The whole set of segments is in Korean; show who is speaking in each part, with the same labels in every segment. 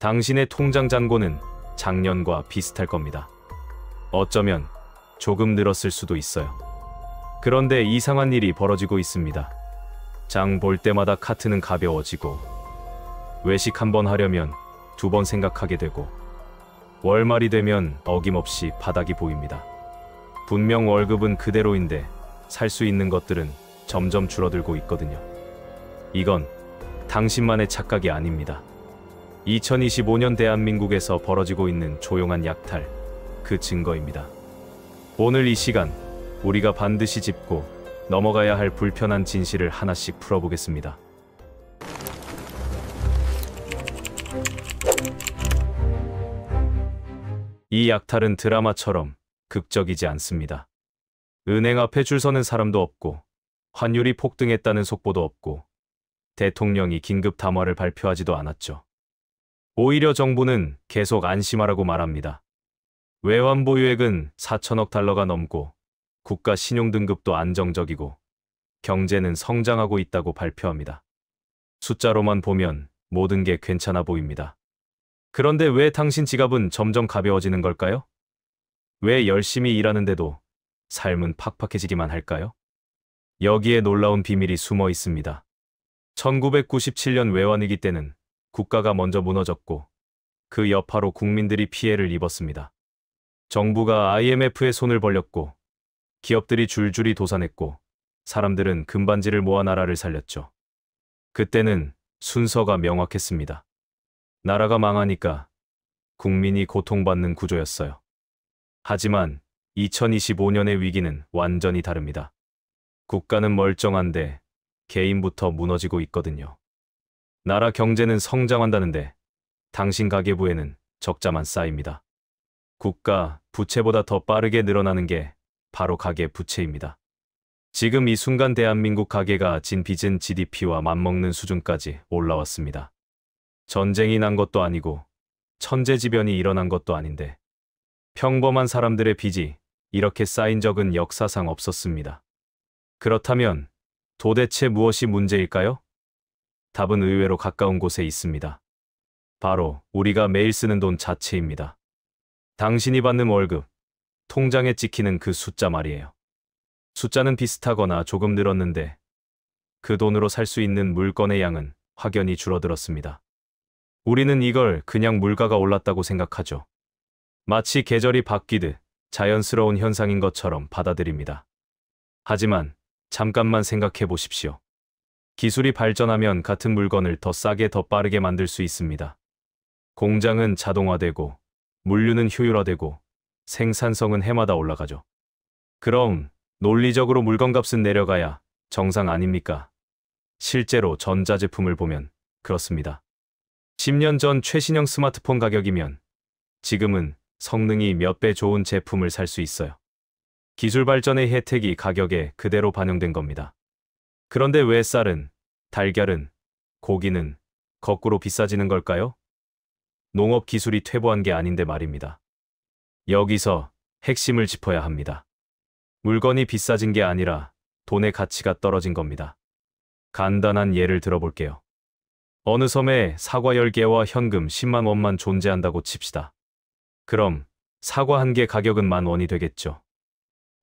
Speaker 1: 당신의 통장 잔고는 작년과 비슷할 겁니다. 어쩌면 조금 늘었을 수도 있어요. 그런데 이상한 일이 벌어지고 있습니다. 장 볼 때마다 카트는 가벼워지고, 외식 한번 하려면 2번 생각하게 되고, 월말이 되면 어김없이 바닥이 보입니다. 분명 월급은 그대로인데 살 수 있는 것들은 점점 줄어들고 있거든요. 이건 당신만의 착각이 아닙니다. 2025년 대한민국에서 벌어지고 있는 조용한 약탈, 그 증거입니다. 오늘 이 시간 우리가 반드시 짚고 넘어가야 할 불편한 진실을 하나씩 풀어보겠습니다. 이 약탈은 드라마처럼 극적이지 않습니다. 은행 앞에 줄 서는 사람도 없고, 환율이 폭등했다는 속보도 없고, 대통령이 긴급 담화를 발표하지도 않았죠. 오히려 정부는 계속 안심하라고 말합니다. 외환 보유액은 4천억 달러가 넘고, 국가 신용등급도 안정적이고, 경제는 성장하고 있다고 발표합니다. 숫자로만 보면 모든 게 괜찮아 보입니다. 그런데 왜 당신 지갑은 점점 가벼워지는 걸까요? 왜 열심히 일하는데도 삶은 팍팍해지기만 할까요? 여기에 놀라운 비밀이 숨어 있습니다. 1997년 외환위기 때는 국가가 먼저 무너졌고, 그 여파로 국민들이 피해를 입었습니다. 정부가 IMF에 손을 벌렸고, 기업들이 줄줄이 도산했고, 사람들은 금반지를 모아 나라를 살렸죠. 그때는 순서가 명확했습니다. 나라가 망하니까 국민이 고통받는 구조였어요. 하지만 2025년의 위기는 완전히 다릅니다. 국가는 멀쩡한데 개인부터 무너지고 있거든요. 나라 경제는 성장한다는데 당신 가계부에는 적자만 쌓입니다. 국가 부채보다 더 빠르게 늘어나는 게 바로 가계 부채입니다. 지금 이 순간 대한민국 가계가 빚은 GDP와 맞먹는 수준까지 올라왔습니다. 전쟁이 난 것도 아니고 천재지변이 일어난 것도 아닌데 평범한 사람들의 빚이 이렇게 쌓인 적은 역사상 없었습니다. 그렇다면 도대체 무엇이 문제일까요? 답은 의외로 가까운 곳에 있습니다. 바로 우리가 매일 쓰는 돈 자체입니다. 당신이 받는 월급, 통장에 찍히는 그 숫자 말이에요. 숫자는 비슷하거나 조금 늘었는데 그 돈으로 살 수 있는 물건의 양은 확연히 줄어들었습니다. 우리는 이걸 그냥 물가가 올랐다고 생각하죠. 마치 계절이 바뀌듯 자연스러운 현상인 것처럼 받아들입니다. 하지만 잠깐만 생각해 보십시오. 기술이 발전하면 같은 물건을 더 싸게 더 빠르게 만들 수 있습니다. 공장은 자동화되고 물류는 효율화되고 생산성은 해마다 올라가죠. 그럼 논리적으로 물건값은 내려가야 정상 아닙니까? 실제로 전자제품을 보면 그렇습니다. 10년 전 최신형 스마트폰 가격이면 지금은 성능이 몇 배 좋은 제품을 살 수 있어요. 기술 발전의 혜택이 가격에 그대로 반영된 겁니다. 그런데 왜 쌀은, 달걀은, 고기는 거꾸로 비싸지는 걸까요? 농업 기술이 퇴보한 게 아닌데 말입니다. 여기서 핵심을 짚어야 합니다. 물건이 비싸진 게 아니라 돈의 가치가 떨어진 겁니다. 간단한 예를 들어볼게요. 어느 섬에 사과 10개와 현금 10만 원만 존재한다고 칩시다. 그럼 사과 한 개 가격은 10,000원이 되겠죠.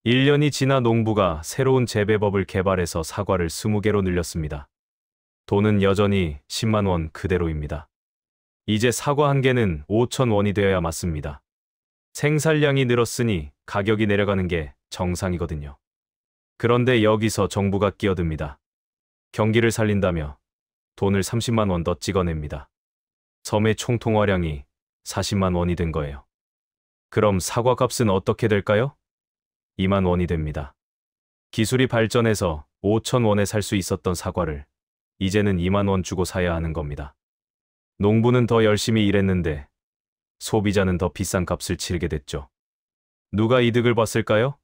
Speaker 1: 1년이 지나 농부가 새로운 재배법을 개발해서 사과를 20개로 늘렸습니다. 돈은 여전히 10만 원 그대로입니다. 이제 사과 한 개는 5,000원이 되어야 맞습니다. 생산량이 늘었으니 가격이 내려가는 게 정상이거든요. 그런데 여기서 정부가 끼어듭니다. 경기를 살린다며 돈을 30만 원 더 찍어냅니다. 섬의 총통화량이 40만 원이 된 거예요. 그럼 사과 값은 어떻게 될까요? 2만 원이 됩니다. 기술이 발전해서 5,000원에 살 수 있었던 사과를 이제는 2만 원 주고 사야 하는 겁니다. 농부는 더 열심히 일했는데 소비자는 더 비싼 값을 치르게 됐죠. 누가 이득을 봤을까요?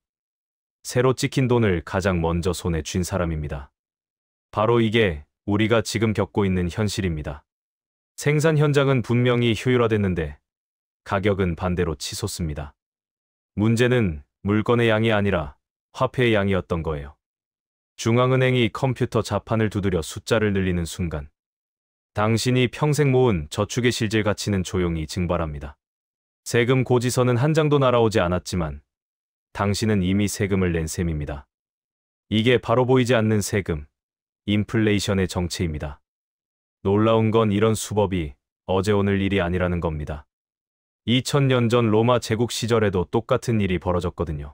Speaker 1: 새로 찍힌 돈을 가장 먼저 손에 쥔 사람입니다. 바로 이게 우리가 지금 겪고 있는 현실입니다. 생산 현장은 분명히 효율화됐는데 가격은 반대로 치솟습니다. 문제는 물건의 양이 아니라 화폐의 양이었던 거예요. 중앙은행이 컴퓨터 자판을 두드려 숫자를 늘리는 순간 당신이 평생 모은 저축의 실질 가치는 조용히 증발합니다. 세금 고지서는 한 장도 날아오지 않았지만 당신은 이미 세금을 낸 셈입니다. 이게 바로 보이지 않는 세금, 인플레이션의 정체입니다. 놀라운 건 이런 수법이 어제 오늘 일이 아니라는 겁니다. 2000년 전 로마 제국 시절에도 똑같은 일이 벌어졌거든요.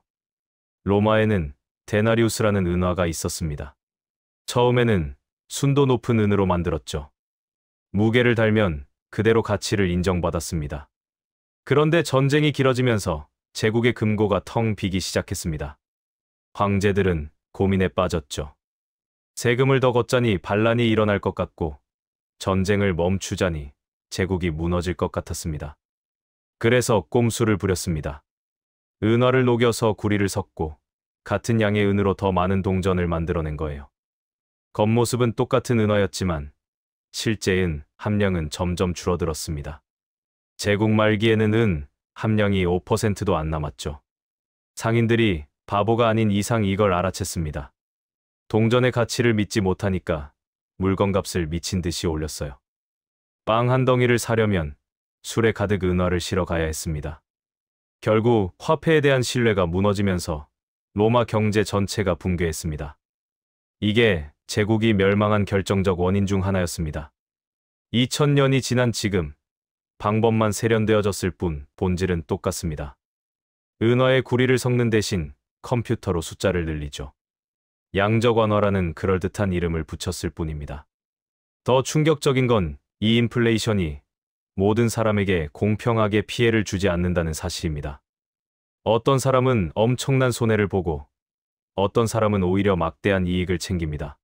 Speaker 1: 로마에는 데나리우스라는 은화가 있었습니다. 처음에는 순도 높은 은으로 만들었죠. 무게를 달면 그대로 가치를 인정받았습니다. 그런데 전쟁이 길어지면서 제국의 금고가 텅 비기 시작했습니다. 황제들은 고민에 빠졌죠. 세금을 더 걷자니 반란이 일어날 것 같고 전쟁을 멈추자니 제국이 무너질 것 같았습니다. 그래서 꼼수를 부렸습니다. 은화를 녹여서 구리를 섞고 같은 양의 은으로 더 많은 동전을 만들어낸 거예요. 겉모습은 똑같은 은화였지만 실제 은 함량은 점점 줄어들었습니다. 제국 말기에는 은 함량이 5%도 안 남았죠. 상인들이 바보가 아닌 이상 이걸 알아챘습니다. 동전의 가치를 믿지 못하니까 물건값을 미친 듯이 올렸어요. 빵 한 덩이를 사려면 술에 가득 은화를 실어 가야 했습니다. 결국 화폐에 대한 신뢰가 무너지면서 로마 경제 전체가 붕괴했습니다. 이게 제국이 멸망한 결정적 원인 중 하나였습니다. 2000년이 지난 지금 방법만 세련되어졌을 뿐 본질은 똑같습니다. 은화의 구리를 섞는 대신 컴퓨터로 숫자를 늘리죠. 양적완화라는 그럴듯한 이름을 붙였을 뿐입니다. 더 충격적인 건 이 인플레이션이 모든 사람에게 공평하게 피해를 주지 않는다는 사실입니다. 어떤 사람은 엄청난 손해를 보고 어떤 사람은 오히려 막대한 이익을 챙깁니다.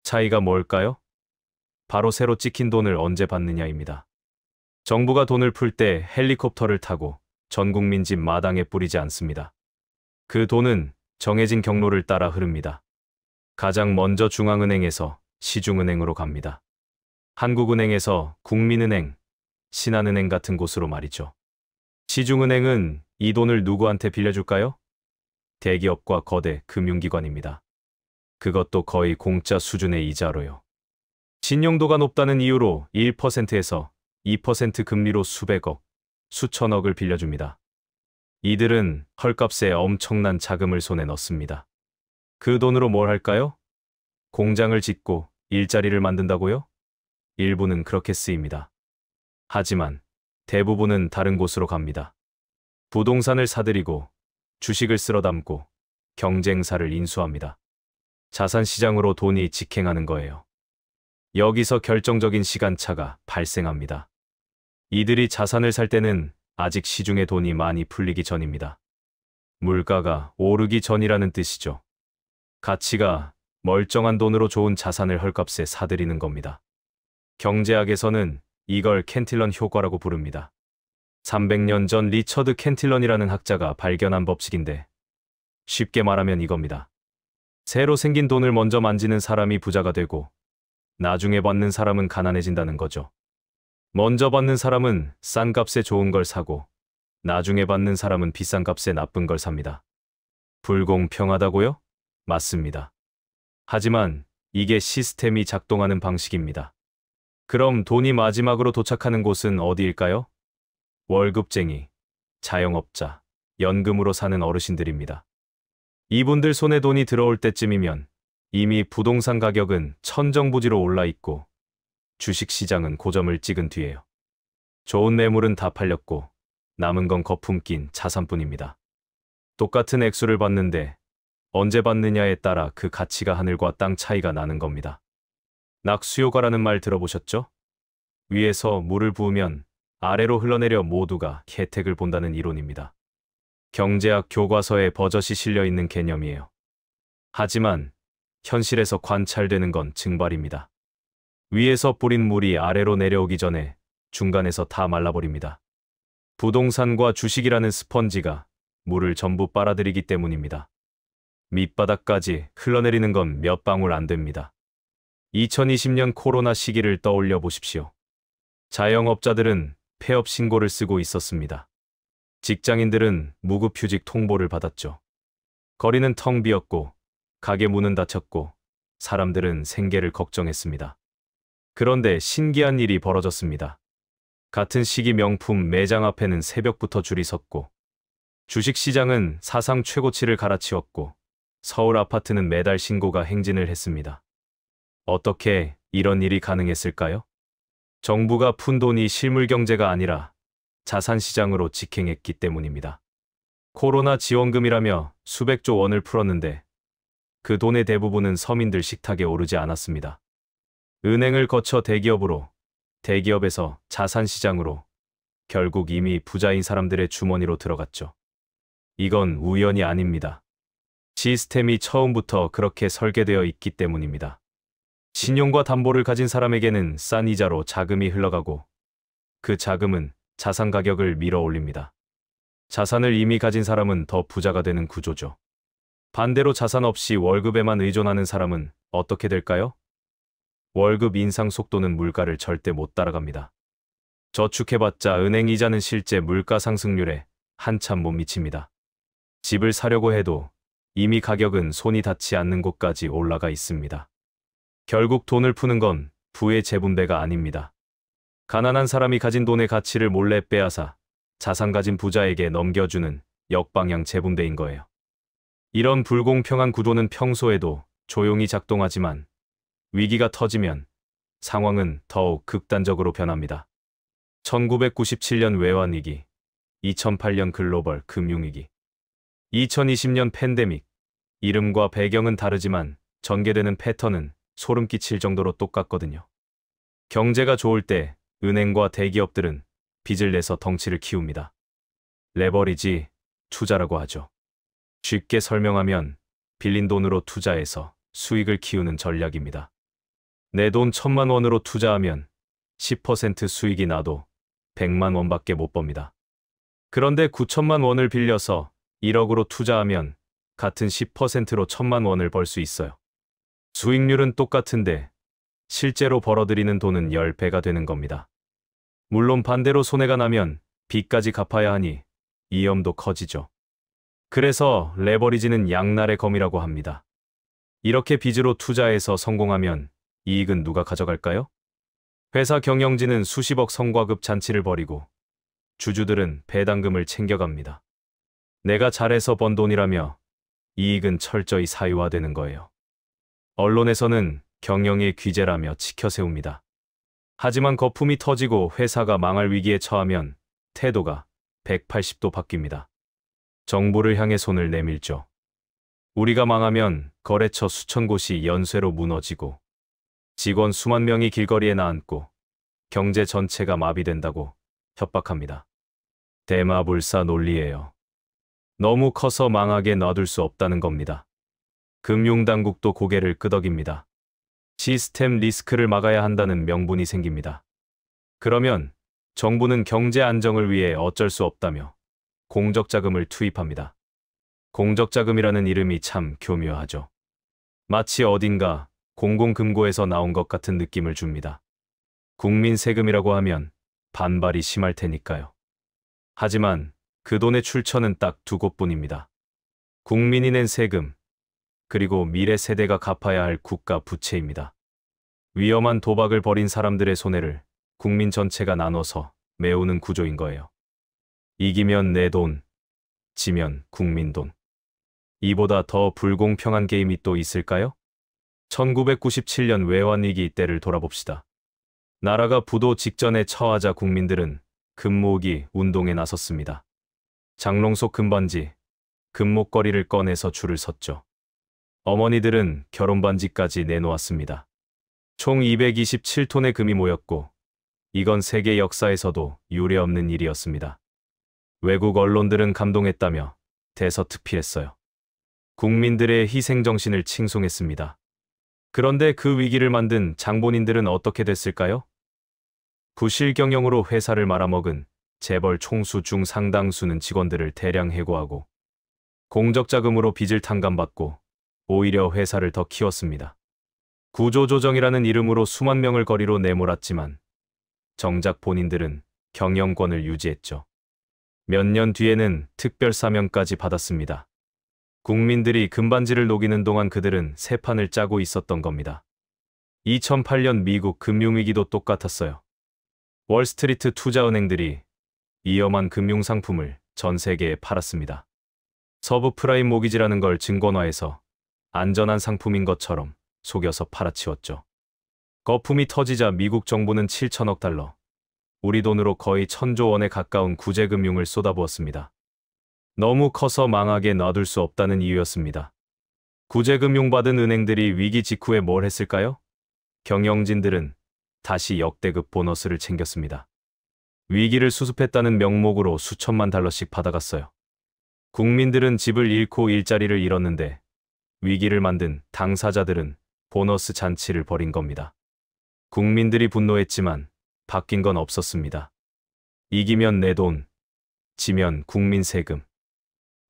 Speaker 1: 차이가 뭘까요? 바로 새로 찍힌 돈을 언제 받느냐입니다. 정부가 돈을 풀 때 헬리콥터를 타고 전 국민 집 마당에 뿌리지 않습니다. 그 돈은 정해진 경로를 따라 흐릅니다. 가장 먼저 중앙은행에서 시중은행으로 갑니다. 한국은행에서 국민은행, 신한은행 같은 곳으로 말이죠. 시중은행은 이 돈을 누구한테 빌려줄까요? 대기업과 거대 금융기관입니다. 그것도 거의 공짜 수준의 이자로요. 신용도가 높다는 이유로 1%에서 2% 금리로 수백억, 수천억을 빌려줍니다. 이들은 헐값에 엄청난 자금을 손에 넣습니다. 그 돈으로 뭘 할까요? 공장을 짓고 일자리를 만든다고요? 일부는 그렇게 쓰입니다. 하지만 대부분은 다른 곳으로 갑니다. 부동산을 사들이고 주식을 쓸어 담고 경쟁사를 인수합니다. 자산시장으로 돈이 직행하는 거예요. 여기서 결정적인 시간차가 발생합니다. 이들이 자산을 살 때는 아직 시중에 돈이 많이 풀리기 전입니다. 물가가 오르기 전이라는 뜻이죠. 가치가 멀쩡한 돈으로 좋은 자산을 헐값에 사들이는 겁니다. 경제학에서는 이걸 캔틸런 효과라고 부릅니다. 300년 전 리처드 캔틸런이라는 학자가 발견한 법칙인데 쉽게 말하면 이겁니다. 새로 생긴 돈을 먼저 만지는 사람이 부자가 되고 나중에 받는 사람은 가난해진다는 거죠. 먼저 받는 사람은 싼 값에 좋은 걸 사고 나중에 받는 사람은 비싼 값에 나쁜 걸 삽니다. 불공평하다고요? 맞습니다. 하지만 이게 시스템이 작동하는 방식입니다. 그럼 돈이 마지막으로 도착하는 곳은 어디일까요? 월급쟁이, 자영업자, 연금으로 사는 어르신들입니다. 이분들 손에 돈이 들어올 때쯤이면 이미 부동산 가격은 천정부지로 올라 있고 주식시장은 고점을 찍은 뒤에요. 좋은 매물은 다 팔렸고 남은 건 거품 낀 자산뿐입니다. 똑같은 액수를 받는데 언제 받느냐에 따라 그 가치가 하늘과 땅 차이가 나는 겁니다. 낙수효과라는 말 들어보셨죠? 위에서 물을 부으면 아래로 흘러내려 모두가 혜택을 본다는 이론입니다. 경제학 교과서에 버젓이 실려 있는 개념이에요. 하지만 현실에서 관찰되는 건 증발입니다. 위에서 뿌린 물이 아래로 내려오기 전에 중간에서 다 말라버립니다. 부동산과 주식이라는 스펀지가 물을 전부 빨아들이기 때문입니다. 밑바닥까지 흘러내리는 건 몇 방울 안 됩니다. 2020년 코로나 시기를 떠올려 보십시오. 자영업자들은 폐업 신고를 쓰고 있었습니다. 직장인들은 무급휴직 통보를 받았죠. 거리는 텅 비었고 가게 문은 닫혔고 사람들은 생계를 걱정했습니다. 그런데 신기한 일이 벌어졌습니다. 같은 시기 명품 매장 앞에는 새벽부터 줄이 섰고, 주식시장은 사상 최고치를 갈아치웠고, 서울 아파트는 매달 신고가 행진을 했습니다. 어떻게 이런 일이 가능했을까요? 정부가 푼 돈이 실물 경제가 아니라 자산시장으로 직행했기 때문입니다. 코로나 지원금이라며 수백조 원을 풀었는데 그 돈의 대부분은 서민들 식탁에 오르지 않았습니다. 은행을 거쳐 대기업으로, 대기업에서 자산시장으로, 결국 이미 부자인 사람들의 주머니로 들어갔죠. 이건 우연이 아닙니다. 시스템이 처음부터 그렇게 설계되어 있기 때문입니다. 신용과 담보를 가진 사람에게는 싼 이자로 자금이 흘러가고 그 자금은 자산 가격을 밀어 올립니다. 자산을 이미 가진 사람은 더 부자가 되는 구조죠. 반대로 자산 없이 월급에만 의존하는 사람은 어떻게 될까요? 월급 인상 속도는 물가를 절대 못 따라갑니다. 저축해봤자 은행 이자는 실제 물가 상승률에 한참 못 미칩니다. 집을 사려고 해도 이미 가격은 손이 닿지 않는 곳까지 올라가 있습니다. 결국 돈을 푸는 건 부의 재분배가 아닙니다. 가난한 사람이 가진 돈의 가치를 몰래 빼앗아 자산 가진 부자에게 넘겨주는 역방향 재분배인 거예요. 이런 불공평한 구도는 평소에도 조용히 작동하지만 위기가 터지면 상황은 더욱 극단적으로 변합니다. 1997년 외환위기, 2008년 글로벌 금융위기, 2020년 팬데믹. 이름과 배경은 다르지만 전개되는 패턴은 소름 끼칠 정도로 똑같거든요. 경제가 좋을 때 은행과 대기업들은 빚을 내서 덩치를 키웁니다. 레버리지, 투자라고 하죠. 쉽게 설명하면 빌린 돈으로 투자해서 수익을 키우는 전략입니다. 내 돈 1,000만 원으로 투자하면 10% 수익이 나도 100만 원밖에 못 법니다. 그런데 9천만 원을 빌려서 1억으로 투자하면 같은 10%로 1,000만 원을 벌 수 있어요. 수익률은 똑같은데 실제로 벌어들이는 돈은 10배가 되는 겁니다. 물론 반대로 손해가 나면 빚까지 갚아야 하니 위험도 커지죠. 그래서 레버리지는 양날의 검이라고 합니다. 이렇게 빚으로 투자해서 성공하면 이익은 누가 가져갈까요? 회사 경영진은 수십억 성과급 잔치를 벌이고 주주들은 배당금을 챙겨갑니다. 내가 잘해서 번 돈이라며 이익은 철저히 사유화되는 거예요. 언론에서는 경영의 귀재라며 치켜세웁니다. 하지만 거품이 터지고 회사가 망할 위기에 처하면 태도가 180도 바뀝니다. 정부를 향해 손을 내밀죠. 우리가 망하면 거래처 수천 곳이 연쇄로 무너지고 직원 수만 명이 길거리에 나앉고 경제 전체가 마비된다고 협박합니다. 대마불사 논리예요. 너무 커서 망하게 놔둘 수 없다는 겁니다. 금융당국도 고개를 끄덕입니다. 시스템 리스크를 막아야 한다는 명분이 생깁니다. 그러면 정부는 경제 안정을 위해 어쩔 수 없다며 공적자금을 투입합니다. 공적자금이라는 이름이 참 교묘하죠. 마치 어딘가 공공금고에서 나온 것 같은 느낌을 줍니다. 국민 세금이라고 하면 반발이 심할 테니까요. 하지만 그 돈의 출처는 딱 두 곳뿐입니다. 국민이 낸 세금, 그리고 미래 세대가 갚아야 할 국가 부채입니다. 위험한 도박을 벌인 사람들의 손해를 국민 전체가 나눠서 메우는 구조인 거예요. 이기면 내 돈, 지면 국민 돈. 이보다 더 불공평한 게임이 또 있을까요? 1997년 외환위기 때를 돌아봅시다. 나라가 부도 직전에 처하자 국민들은 금모으기 운동에 나섰습니다. 장롱 속 금반지, 금목걸이를 꺼내서 줄을 섰죠. 어머니들은 결혼반지까지 내놓았습니다. 총 227톤의 금이 모였고 이건 세계 역사에서도 유례없는 일이었습니다. 외국 언론들은 감동했다며 대서특필했어요. 국민들의 희생정신을 칭송했습니다. 그런데 그 위기를 만든 장본인들은 어떻게 됐을까요? 부실 경영으로 회사를 말아먹은 재벌 총수 중 상당수는 직원들을 대량 해고하고 공적자금으로 빚을 탕감받고 오히려 회사를 더 키웠습니다. 구조조정이라는 이름으로 수만 명을 거리로 내몰았지만 정작 본인들은 경영권을 유지했죠. 몇 년 뒤에는 특별사면까지 받았습니다. 국민들이 금반지를 녹이는 동안 그들은 새 판을 짜고 있었던 겁니다. 2008년 미국 금융위기도 똑같았어요. 월스트리트 투자은행들이 위험한 금융상품을 전 세계에 팔았습니다. 서브프라임 모기지라는 걸 증권화해서 안전한 상품인 것처럼 속여서 팔아치웠죠. 거품이 터지자 미국 정부는 7천억 달러, 우리 돈으로 거의 1,000조 원에 가까운 구제금융을 쏟아부었습니다. 너무 커서 망하게 놔둘 수 없다는 이유였습니다. 구제금융 받은 은행들이 위기 직후에 뭘 했을까요? 경영진들은 다시 역대급 보너스를 챙겼습니다. 위기를 수습했다는 명목으로 수천만 달러씩 받아갔어요. 국민들은 집을 잃고 일자리를 잃었는데 위기를 만든 당사자들은 보너스 잔치를 벌인 겁니다. 국민들이 분노했지만 바뀐 건 없었습니다. 이기면 내 돈, 지면 국민 세금.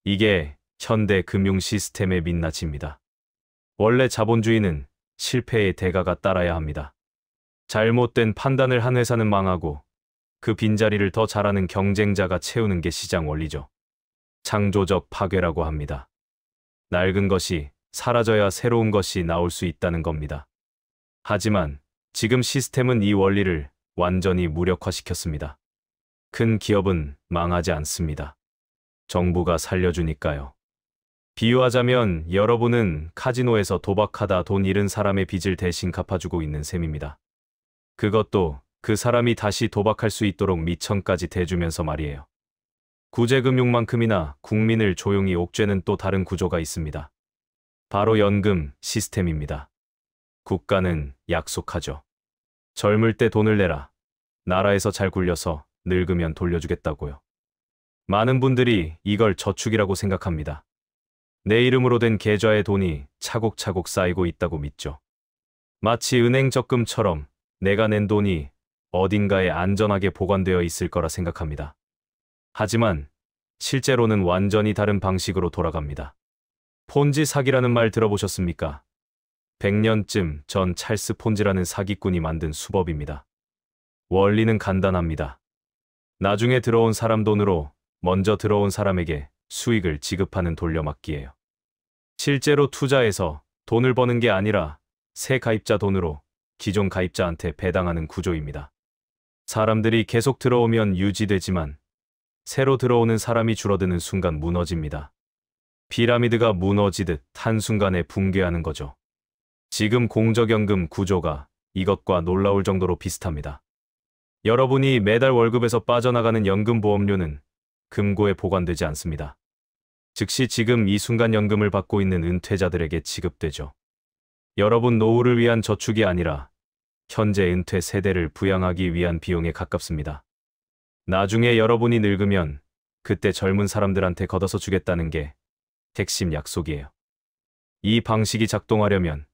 Speaker 1: 이게 현대 금융 시스템의 민낯입니다. 원래 자본주의는 실패의 대가가 따라야 합니다. 잘못된 판단을 한 회사는 망하고 그 빈자리를 더 잘하는 경쟁자가 채우는 게 시장 원리죠. 창조적 파괴라고 합니다. 낡은 것이 사라져야 새로운 것이 나올 수 있다는 겁니다. 하지만 지금 시스템은 이 원리를 완전히 무력화시켰습니다. 큰 기업은 망하지 않습니다. 정부가 살려주니까요. 비유하자면 여러분은 카지노에서 도박하다 돈 잃은 사람의 빚을 대신 갚아주고 있는 셈입니다. 그것도 그 사람이 다시 도박할 수 있도록 미천까지 대주면서 말이에요. 구제금융만큼이나 국민을 조용히 옥죄는 또 다른 구조가 있습니다. 바로 연금 시스템입니다. 국가는 약속하죠. 젊을 때 돈을 내라. 나라에서 잘 굴려서 늙으면 돌려주겠다고요. 많은 분들이 이걸 저축이라고 생각합니다. 내 이름으로 된 계좌에 돈이 차곡차곡 쌓이고 있다고 믿죠. 마치 은행 적금처럼 내가 낸 돈이 어딘가에 안전하게 보관되어 있을 거라 생각합니다. 하지만 실제로는 완전히 다른 방식으로 돌아갑니다. 폰지 사기라는 말 들어보셨습니까? 100년쯤 전 찰스 폰지라는 사기꾼이 만든 수법입니다. 원리는 간단합니다. 나중에 들어온 사람 돈으로 먼저 들어온 사람에게 수익을 지급하는 돌려막기예요. 실제로 투자해서 돈을 버는 게 아니라 새 가입자 돈으로 기존 가입자한테 배당하는 구조입니다. 사람들이 계속 들어오면 유지되지만 새로 들어오는 사람이 줄어드는 순간 무너집니다. 피라미드가 무너지듯 한순간에 붕괴하는 거죠. 지금 공적연금 구조가 이것과 놀라울 정도로 비슷합니다. 여러분이 매달 월급에서 빠져나가는 연금보험료는 금고에 보관되지 않습니다. 즉시 지금 이 순간 연금을 받고 있는 은퇴자들에게 지급되죠. 여러분 노후를 위한 저축이 아니라 현재 은퇴 세대를 부양하기 위한 비용에 가깝습니다. 나중에 여러분이 늙으면 그때 젊은 사람들한테 걷어서 주겠다는 게 핵심 약속이에요. 이 방식이 작동하려면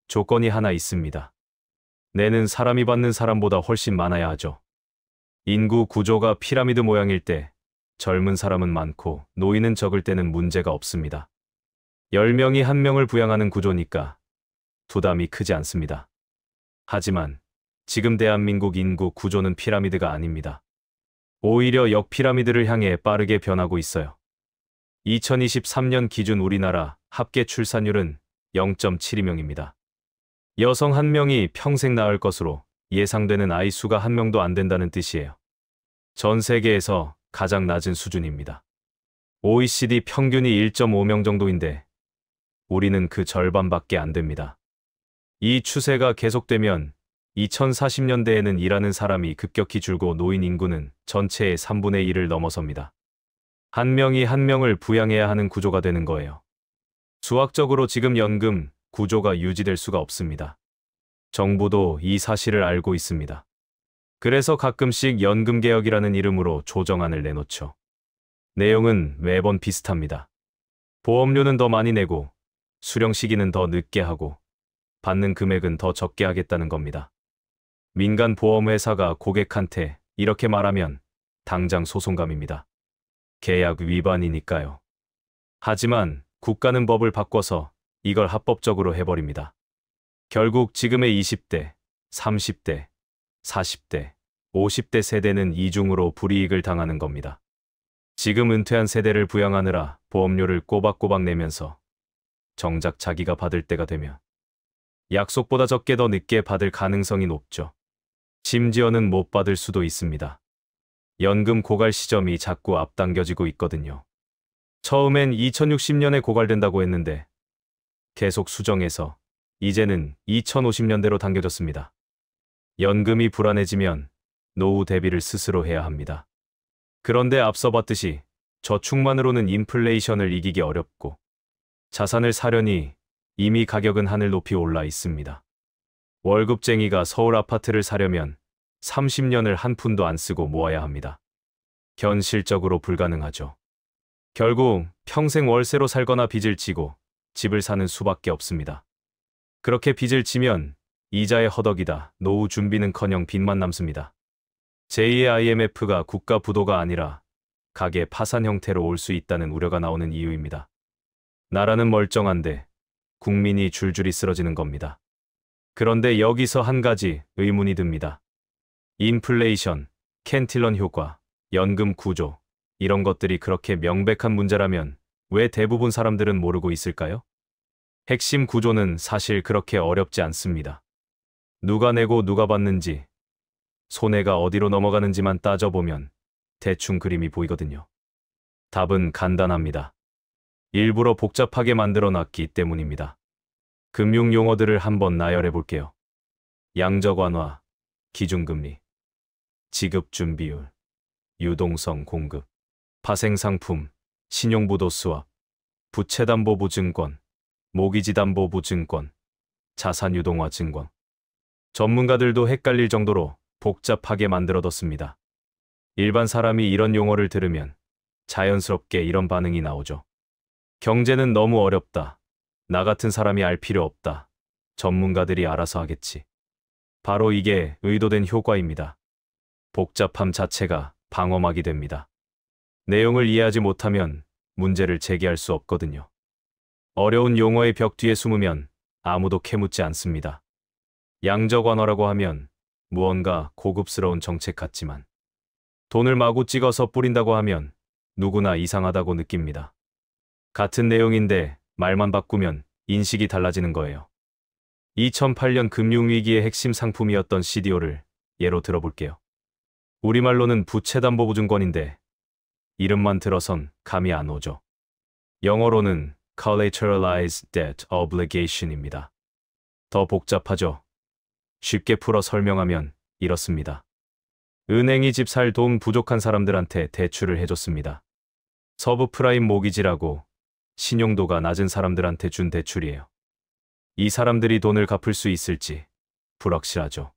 Speaker 1: 조건이 하나 있습니다. 내는 사람이 받는 사람보다 훨씬 많아야 하죠. 인구 구조가 피라미드 모양일 때 젊은 사람은 많고 노인은 적을 때는 문제가 없습니다. 10명이 1명을 부양하는 구조니까 부담이 크지 않습니다. 하지만 지금 대한민국 인구 구조는 피라미드가 아닙니다. 오히려 역피라미드를 향해 빠르게 변하고 있어요. 2023년 기준 우리나라 합계 출산율은 0.72명입니다. 여성 1명이 평생 낳을 것으로 예상되는 아이 수가 1명도 안 된다는 뜻이에요. 전 세계에서 가장 낮은 수준입니다. OECD 평균이 1.5명 정도인데 우리는 그 절반밖에 안 됩니다. 이 추세가 계속되면 2040년대에는 일하는 사람이 급격히 줄고 노인 인구는 전체의 3분의 1을 넘어섭니다. 1명이 1명을 부양해야 하는 구조가 되는 거예요. 수학적으로 지금 연금 구조가 유지될 수가 없습니다. 정부도 이 사실을 알고 있습니다. 그래서 가끔씩 연금개혁이라는 이름으로 조정안을 내놓죠. 내용은 매번 비슷합니다. 보험료는 더 많이 내고 수령 시기는 더 늦게 하고 받는 금액은 더 적게 하겠다는 겁니다. 민간 보험회사가 고객한테 이렇게 말하면 당장 소송감입니다. 계약 위반이니까요. 하지만 국가는 법을 바꿔서 이걸 합법적으로 해버립니다. 결국 지금의 20대, 30대, 40대, 50대 세대는 이중으로 불이익을 당하는 겁니다. 지금 은퇴한 세대를 부양하느라 보험료를 꼬박꼬박 내면서 정작 자기가 받을 때가 되면 약속보다 적게 더 늦게 받을 가능성이 높죠. 심지어는 못 받을 수도 있습니다. 연금 고갈 시점이 자꾸 앞당겨지고 있거든요. 처음엔 2060년에 고갈된다고 했는데 계속 수정해서 이제는 2050년대로 당겨졌습니다. 연금이 불안해지면 노후 대비를 스스로 해야 합니다. 그런데 앞서 봤듯이 저축만으로는 인플레이션을 이기기 어렵고 자산을 사려니 이미 가격은 하늘 높이 올라 있습니다. 월급쟁이가 서울 아파트를 사려면 30년을 한 푼도 안 쓰고 모아야 합니다. 현실적으로 불가능하죠. 결국 평생 월세로 살거나 빚을 지고 집을 사는 수밖에 없습니다. 그렇게 빚을 지면 이자의 허덕이다 노후 준비는커녕 빚만 남습니다. 제2의 IMF가 국가 부도가 아니라 가계 파산 형태로 올 수 있다는 우려가 나오는 이유입니다. 나라는 멀쩡한데 국민이 줄줄이 쓰러지는 겁니다. 그런데 여기서 한 가지 의문이 듭니다. 인플레이션, 캔틸런 효과, 연금 구조, 이런 것들이 그렇게 명백한 문제라면 왜 대부분 사람들은 모르고 있을까요? 핵심 구조는 사실 그렇게 어렵지 않습니다. 누가 내고 누가 받는지, 손해가 어디로 넘어가는지만 따져보면 대충 그림이 보이거든요. 답은 간단합니다. 일부러 복잡하게 만들어 놨기 때문입니다. 금융 용어들을 한번 나열해 볼게요. 양적 완화, 기준금리, 지급준비율, 유동성 공급, 파생상품, 신용부도 수합, 부채담보부증권, 모기지담보부증권, 자산유동화 증권. 전문가들도 헷갈릴 정도로 복잡하게 만들어뒀습니다. 일반 사람이 이런 용어를 들으면 자연스럽게 이런 반응이 나오죠. 경제는 너무 어렵다. 나 같은 사람이 알 필요 없다. 전문가들이 알아서 하겠지. 바로 이게 의도된 효과입니다. 복잡함 자체가 방어막이 됩니다. 내용을 이해하지 못하면 문제를 제기할 수 없거든요. 어려운 용어의 벽 뒤에 숨으면 아무도 캐묻지 않습니다. 양적 완화라고 하면 무언가 고급스러운 정책 같지만 돈을 마구 찍어서 뿌린다고 하면 누구나 이상하다고 느낍니다. 같은 내용인데 말만 바꾸면 인식이 달라지는 거예요. 2008년 금융위기의 핵심 상품이었던 CDO를 예로 들어볼게요. 우리말로는 부채담보보증권인데 이름만 들어선 감이 안 오죠. 영어로는 Collateralized Debt Obligation입니다. 더 복잡하죠. 쉽게 풀어 설명하면 이렇습니다. 은행이 집 살 돈 부족한 사람들한테 대출을 해줬습니다. 서브프라임 모기지라고 신용도가 낮은 사람들한테 준 대출이에요. 이 사람들이 돈을 갚을 수 있을지 불확실하죠.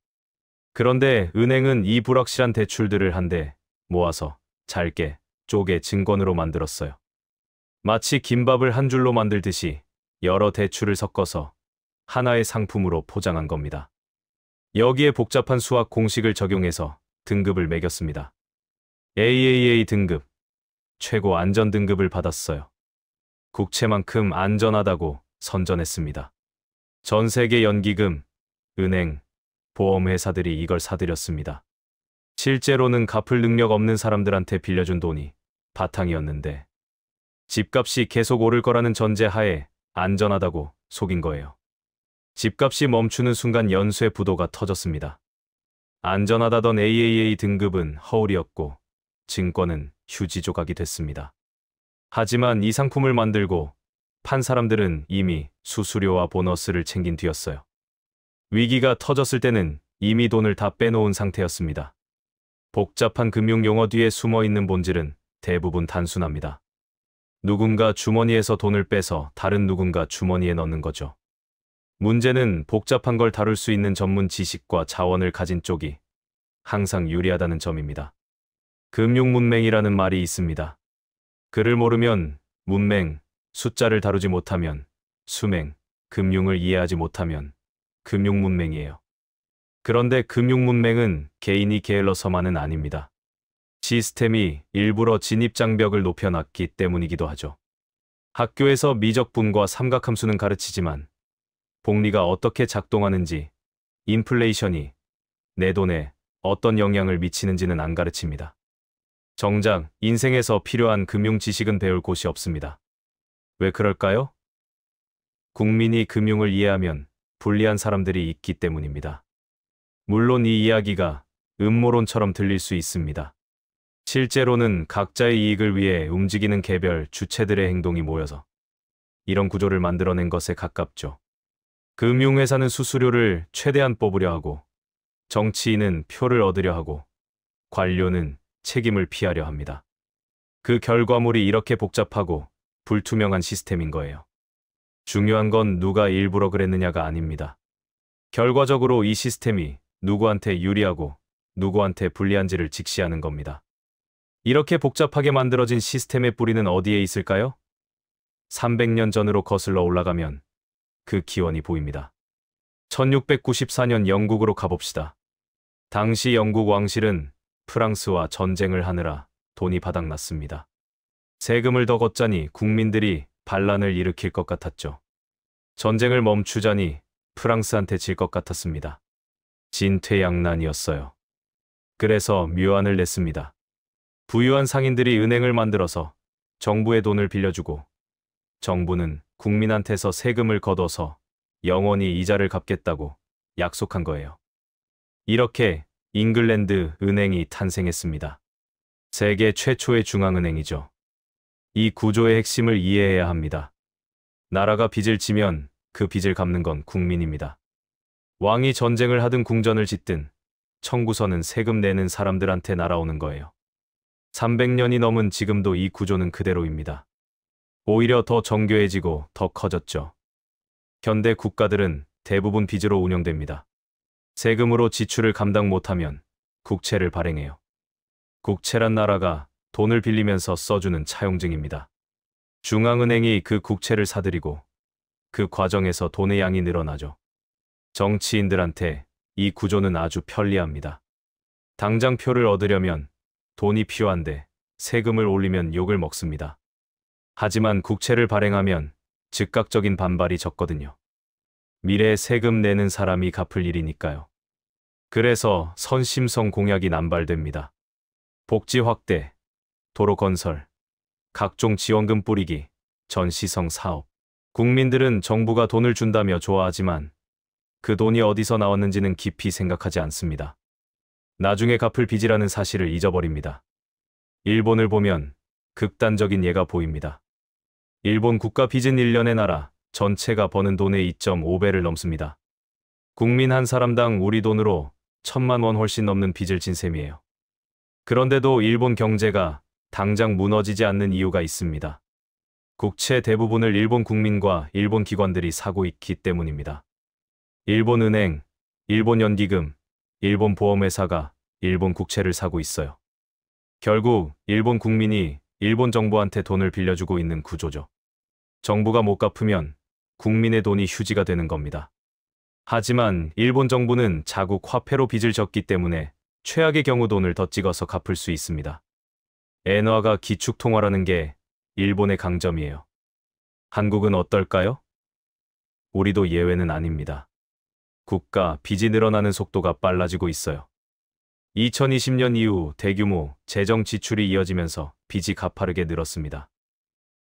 Speaker 1: 그런데 은행은 이 불확실한 대출들을 한데 모아서 잘게 쪼개 증권으로 만들었어요. 마치 김밥을 한 줄로 만들듯이 여러 대출을 섞어서 하나의 상품으로 포장한 겁니다. 여기에 복잡한 수학 공식을 적용해서 등급을 매겼습니다. AAA 등급, 최고 안전 등급을 받았어요. 국채만큼 안전하다고 선전했습니다. 전 세계 연기금, 은행, 보험회사들이 이걸 사들였습니다. 실제로는 갚을 능력 없는 사람들한테 빌려준 돈이 바탕이었는데 집값이 계속 오를 거라는 전제하에 안전하다고 속인 거예요. 집값이 멈추는 순간 연쇄 부도가 터졌습니다. 안전하다던 AAA 등급은 허울이었고 증권은 휴지 조각이 됐습니다. 하지만 이 상품을 만들고 판 사람들은 이미 수수료와 보너스를 챙긴 뒤였어요. 위기가 터졌을 때는 이미 돈을 다 빼놓은 상태였습니다. 복잡한 금융 용어 뒤에 숨어있는 본질은 대부분 단순합니다. 누군가 주머니에서 돈을 빼서 다른 누군가 주머니에 넣는 거죠. 문제는 복잡한 걸 다룰 수 있는 전문 지식과 자원을 가진 쪽이 항상 유리하다는 점입니다. 금융문맹이라는 말이 있습니다. 글을 모르면 문맹, 숫자를 다루지 못하면 수맹, 금융을 이해하지 못하면 금융문맹이에요. 그런데 금융문맹은 개인이 게을러서만은 아닙니다. 시스템이 일부러 진입장벽을 높여놨기 때문이기도 하죠. 학교에서 미적분과 삼각함수는 가르치지만 복리가 어떻게 작동하는지, 인플레이션이 내 돈에 어떤 영향을 미치는지는 안 가르칩니다. 정작 인생에서 필요한 금융 지식은 배울 곳이 없습니다. 왜 그럴까요? 국민이 금융을 이해하면 불리한 사람들이 있기 때문입니다. 물론 이 이야기가 음모론처럼 들릴 수 있습니다. 실제로는 각자의 이익을 위해 움직이는 개별 주체들의 행동이 모여서 이런 구조를 만들어낸 것에 가깝죠. 금융회사는 수수료를 최대한 뽑으려 하고, 정치인은 표를 얻으려 하고, 관료는 책임을 피하려 합니다. 그 결과물이 이렇게 복잡하고 불투명한 시스템인 거예요. 중요한 건 누가 일부러 그랬느냐가 아닙니다. 결과적으로 이 시스템이 누구한테 유리하고 누구한테 불리한지를 직시하는 겁니다. 이렇게 복잡하게 만들어진 시스템의 뿌리는 어디에 있을까요? 300년 전으로 거슬러 올라가면 그 기원이 보입니다. 1694년 영국으로 가봅시다. 당시 영국 왕실은 프랑스와 전쟁을 하느라 돈이 바닥났습니다. 세금을 더 걷자니 국민들이 반란을 일으킬 것 같았죠. 전쟁을 멈추자니 프랑스한테 질 것 같았습니다. 진퇴양난이었어요. 그래서 묘안을 냈습니다. 부유한 상인들이 은행을 만들어서 정부의 돈을 빌려주고, 정부는 국민한테서 세금을 걷어서 영원히 이자를 갚겠다고 약속한 거예요. 이렇게 잉글랜드 은행이 탄생했습니다. 세계 최초의 중앙은행이죠. 이 구조의 핵심을 이해해야 합니다. 나라가 빚을 지면 그 빚을 갚는 건 국민입니다. 왕이 전쟁을 하든 궁전을 짓든 청구서는 세금 내는 사람들한테 날아오는 거예요. 300년이 넘은 지금도 이 구조는 그대로입니다. 오히려 더 정교해지고 더 커졌죠. 현대 국가들은 대부분 빚으로 운영됩니다. 세금으로 지출을 감당 못하면 국채를 발행해요. 국채란 나라가 돈을 빌리면서 써주는 차용증입니다. 중앙은행이 그 국채를 사들이고 그 과정에서 돈의 양이 늘어나죠. 정치인들한테 이 구조는 아주 편리합니다. 당장 표를 얻으려면 돈이 필요한데 세금을 올리면 욕을 먹습니다. 하지만 국채를 발행하면 즉각적인 반발이 적거든요. 미래에 세금 내는 사람이 갚을 일이니까요. 그래서 선심성 공약이 남발됩니다. 복지 확대, 도로 건설, 각종 지원금 뿌리기, 전시성 사업. 국민들은 정부가 돈을 준다며 좋아하지만 그 돈이 어디서 나왔는지는 깊이 생각하지 않습니다. 나중에 갚을 빚이라는 사실을 잊어버립니다. 일본을 보면 극단적인 예가 보입니다. 일본 국가 빚은 1년에 나라 전체가 버는 돈의 2.5배를 넘습니다. 국민 한 사람당 우리 돈으로 1,000만 원 훨씬 넘는 빚을 진 셈이에요. 그런데도 일본 경제가 당장 무너지지 않는 이유가 있습니다. 국채 대부분을 일본 국민과 일본 기관들이 사고 있기 때문입니다. 일본 은행, 일본 연기금, 일본 보험회사가 일본 국채를 사고 있어요. 결국 일본 국민이 일본 정부한테 돈을 빌려주고 있는 구조죠. 정부가 못 갚으면 국민의 돈이 휴지가 되는 겁니다. 하지만 일본 정부는 자국 화폐로 빚을 졌기 때문에 최악의 경우 돈을 더 찍어서 갚을 수 있습니다. 엔화가 기축통화라는 게 일본의 강점이에요. 한국은 어떨까요? 우리도 예외는 아닙니다. 국가 빚이 늘어나는 속도가 빨라지고 있어요. 2020년 이후 대규모 재정 지출이 이어지면서 빚이 가파르게 늘었습니다.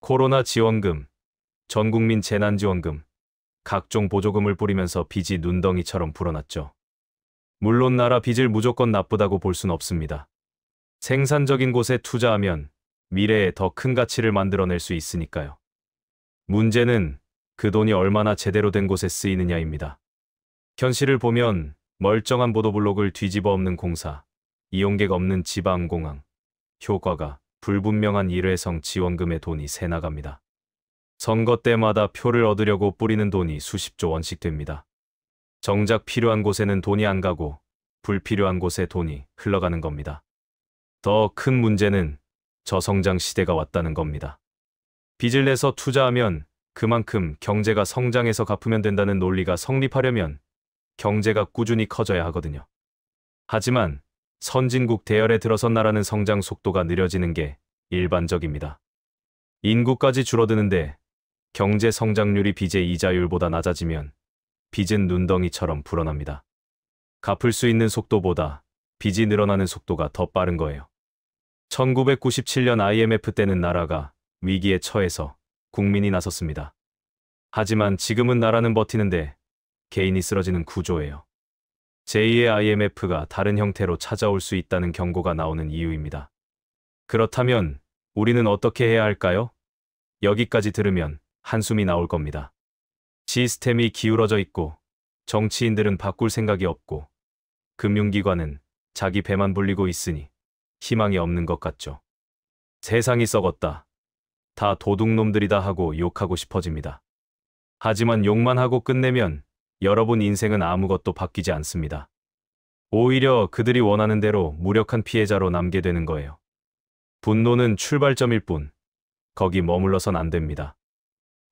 Speaker 1: 코로나 지원금, 전국민 재난지원금, 각종 보조금을 뿌리면서 빚이 눈덩이처럼 불어났죠. 물론 나라 빚을 무조건 나쁘다고 볼 순 없습니다. 생산적인 곳에 투자하면 미래에 더 큰 가치를 만들어낼 수 있으니까요. 문제는 그 돈이 얼마나 제대로 된 곳에 쓰이느냐입니다. 현실을 보면 멀쩡한 보도블록을 뒤집어 엎는 공사, 이용객 없는 지방공항, 효과가 불분명한 일회성 지원금의 돈이 새나갑니다. 선거 때마다 표를 얻으려고 뿌리는 돈이 수십조 원씩 됩니다. 정작 필요한 곳에는 돈이 안 가고 불필요한 곳에 돈이 흘러가는 겁니다. 더 큰 문제는 저성장 시대가 왔다는 겁니다. 빚을 내서 투자하면 그만큼 경제가 성장해서 갚으면 된다는 논리가 성립하려면 경제가 꾸준히 커져야 하거든요. 하지만 선진국 대열에 들어선 나라는 성장 속도가 느려지는 게 일반적입니다. 인구까지 줄어드는데 경제 성장률이 빚의 이자율보다 낮아지면 빚은 눈덩이처럼 불어납니다. 갚을 수 있는 속도보다 빚이 늘어나는 속도가 더 빠른 거예요. 1997년 IMF 때는 나라가 위기에 처해서 국민이 나섰습니다. 하지만 지금은 나라는 버티는데 개인이 쓰러지는 구조예요. 제2의 IMF가 다른 형태로 찾아올 수 있다는 경고가 나오는 이유입니다. 그렇다면 우리는 어떻게 해야 할까요? 여기까지 들으면 한숨이 나올 겁니다. 시스템이 기울어져 있고 정치인들은 바꿀 생각이 없고 금융기관은 자기 배만 불리고 있으니 희망이 없는 것 같죠. 세상이 썩었다. 다 도둑놈들이다 하고 욕하고 싶어집니다. 하지만 욕만 하고 끝내면 여러분 인생은 아무것도 바뀌지 않습니다. 오히려 그들이 원하는 대로 무력한 피해자로 남게 되는 거예요. 분노는 출발점일 뿐 거기 머물러선 안 됩니다.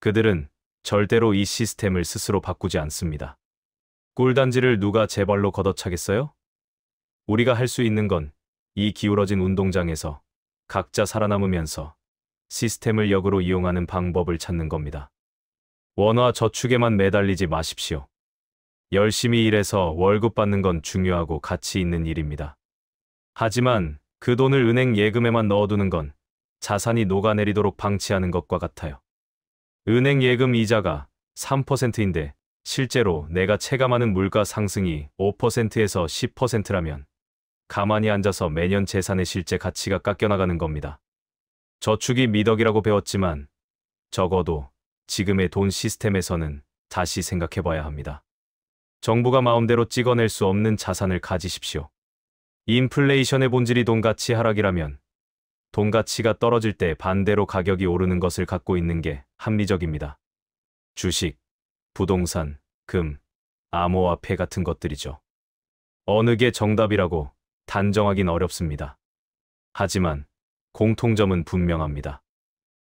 Speaker 1: 그들은 절대로 이 시스템을 스스로 바꾸지 않습니다. 꿀단지를 누가 제 발로 걷어차겠어요? 우리가 할 수 있는 건 이 기울어진 운동장에서 각자 살아남으면서 시스템을 역으로 이용하는 방법을 찾는 겁니다. 원화 저축에만 매달리지 마십시오. 열심히 일해서 월급 받는 건 중요하고 가치 있는 일입니다. 하지만 그 돈을 은행 예금에만 넣어두는 건 자산이 녹아내리도록 방치하는 것과 같아요. 은행 예금 이자가 3%인데 실제로 내가 체감하는 물가 상승이 5%에서 10%라면 가만히 앉아서 매년 재산의 실제 가치가 깎여나가는 겁니다. 저축이 미덕이라고 배웠지만 적어도 지금의 돈 시스템에서는 다시 생각해봐야 합니다. 정부가 마음대로 찍어낼 수 없는 자산을 가지십시오. 인플레이션의 본질이 돈 가치 하락이라면 돈 가치가 떨어질 때 반대로 가격이 오르는 것을 갖고 있는 게 합리적입니다. 주식, 부동산, 금, 암호화폐 같은 것들이죠. 어느 게 정답이라고 단정하긴 어렵습니다. 하지만 공통점은 분명합니다.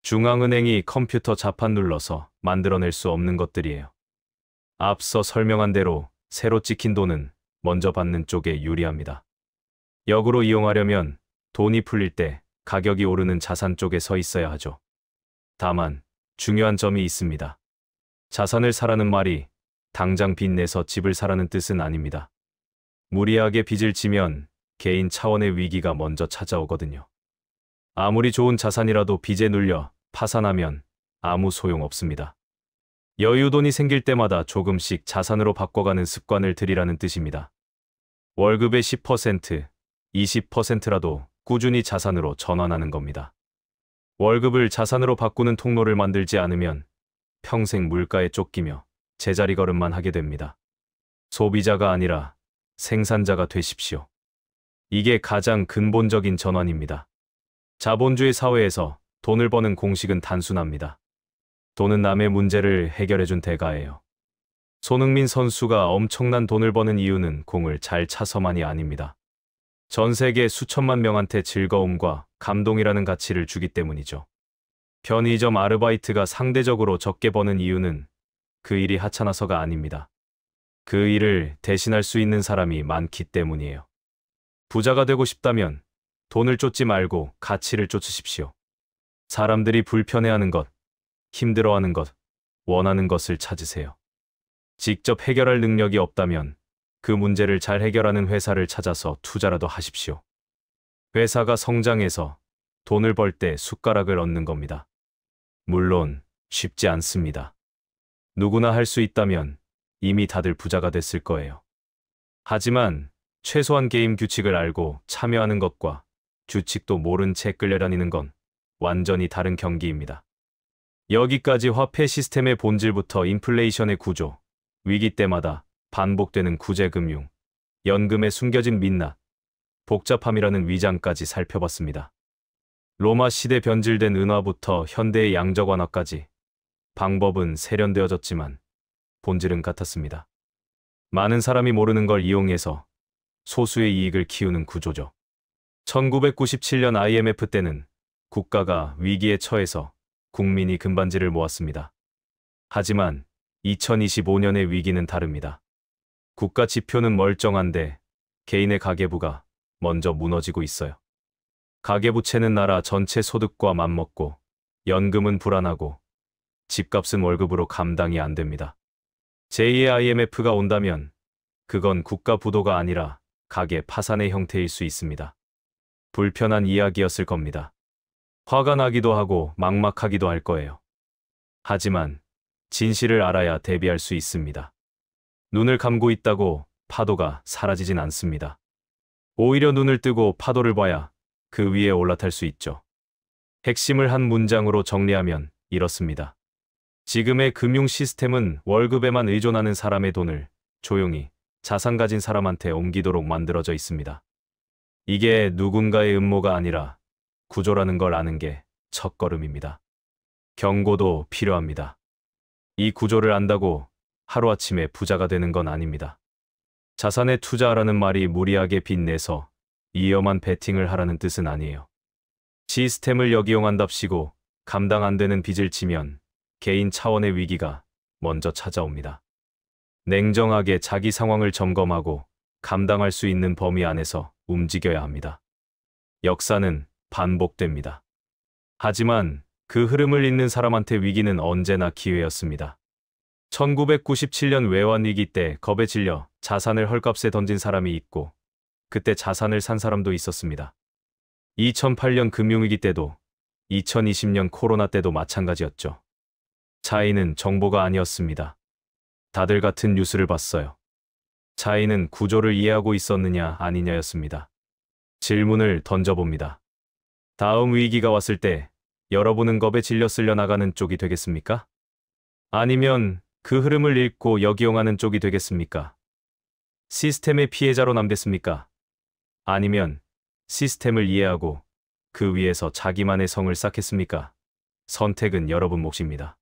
Speaker 1: 중앙은행이 컴퓨터 자판 눌러서 만들어낼 수 없는 것들이에요. 앞서 설명한 대로 새로 찍힌 돈은 먼저 받는 쪽에 유리합니다. 역으로 이용하려면 돈이 풀릴 때 가격이 오르는 자산 쪽에 서 있어야 하죠. 다만 중요한 점이 있습니다. 자산을 사라는 말이 당장 빚 내서 집을 사라는 뜻은 아닙니다. 무리하게 빚을 지면 개인 차원의 위기가 먼저 찾아오거든요. 아무리 좋은 자산이라도 빚에 눌려 파산하면 아무 소용 없습니다. 여유돈이 생길 때마다 조금씩 자산으로 바꿔가는 습관을 들이라는 뜻입니다. 월급의 10%, 20%라도 꾸준히 자산으로 전환하는 겁니다. 월급을 자산으로 바꾸는 통로를 만들지 않으면 평생 물가에 쫓기며 제자리 걸음만 하게 됩니다. 소비자가 아니라 생산자가 되십시오. 이게 가장 근본적인 전환입니다. 자본주의 사회에서 돈을 버는 공식은 단순합니다. 돈은 남의 문제를 해결해준 대가예요. 손흥민 선수가 엄청난 돈을 버는 이유는 공을 잘 차서만이 아닙니다. 전 세계 수천만 명한테 즐거움과 감동이라는 가치를 주기 때문이죠. 편의점 아르바이트가 상대적으로 적게 버는 이유는 그 일이 하찮아서가 아닙니다. 그 일을 대신할 수 있는 사람이 많기 때문이에요. 부자가 되고 싶다면 돈을 쫓지 말고 가치를 쫓으십시오. 사람들이 불편해하는 것, 힘들어하는 것, 원하는 것을 찾으세요. 직접 해결할 능력이 없다면 그 문제를 잘 해결하는 회사를 찾아서 투자라도 하십시오. 회사가 성장해서 돈을 벌 때 숟가락을 얻는 겁니다. 물론 쉽지 않습니다. 누구나 할 수 있다면 이미 다들 부자가 됐을 거예요. 하지만 최소한 게임 규칙을 알고 참여하는 것과 규칙도 모른 채 끌려다니는 건 완전히 다른 경기입니다. 여기까지 화폐 시스템의 본질부터 인플레이션의 구조, 위기 때마다 반복되는 구제금융, 연금의 숨겨진 민낯, 복잡함이라는 위장까지 살펴봤습니다. 로마 시대 변질된 은화부터 현대의 양적 완화까지 방법은 세련되어졌지만 본질은 같았습니다. 많은 사람이 모르는 걸 이용해서 소수의 이익을 키우는 구조죠. 1997년 IMF 때는 국가가 위기에 처해서 국민이 금반지를 모았습니다. 하지만 2025년의 위기는 다릅니다. 국가 지표는 멀쩡한데 개인의 가계부가 먼저 무너지고 있어요. 가계부채는 나라 전체 소득과 맞먹고 연금은 불안하고 집값은 월급으로 감당이 안 됩니다. 제2의 IMF가 온다면 그건 국가 부도가 아니라 가계 파산의 형태일 수 있습니다. 불편한 이야기였을 겁니다. 화가 나기도 하고 막막하기도 할 거예요. 하지만 진실을 알아야 대비할 수 있습니다. 눈을 감고 있다고 파도가 사라지진 않습니다. 오히려 눈을 뜨고 파도를 봐야 그 위에 올라탈 수 있죠. 핵심을 한 문장으로 정리하면 이렇습니다. 지금의 금융 시스템은 월급에만 의존하는 사람의 돈을 조용히 자산 가진 사람한테 옮기도록 만들어져 있습니다. 이게 누군가의 음모가 아니라 구조라는 걸 아는 게 첫걸음입니다. 경고도 필요합니다. 이 구조를 안다고 하루아침에 부자가 되는 건 아닙니다. 자산에 투자하라는 말이 무리하게 빚내서 위험한 베팅을 하라는 뜻은 아니에요. 시스템을 역이용한답시고 감당 안 되는 빚을 지면 개인 차원의 위기가 먼저 찾아옵니다. 냉정하게 자기 상황을 점검하고 감당할 수 있는 범위 안에서 움직여야 합니다. 역사는 반복됩니다. 하지만 그 흐름을 잇는 사람한테 위기는 언제나 기회였습니다. 1997년 외환위기 때 겁에 질려 자산을 헐값에 던진 사람이 있고 그때 자산을 산 사람도 있었습니다. 2008년 금융위기 때도 2020년 코로나 때도 마찬가지였죠. 차이는 정보가 아니었습니다. 다들 같은 뉴스를 봤어요. 차이는 구조를 이해하고 있었느냐 아니냐였습니다. 질문을 던져봅니다. 다음 위기가 왔을 때 여러분은 겁에 질려 쓸려 나가는 쪽이 되겠습니까? 아니면 그 흐름을 읽고 역이용하는 쪽이 되겠습니까? 시스템의 피해자로 남겠습니까? 아니면 시스템을 이해하고 그 위에서 자기만의 성을 쌓겠습니까? 선택은 여러분 몫입니다.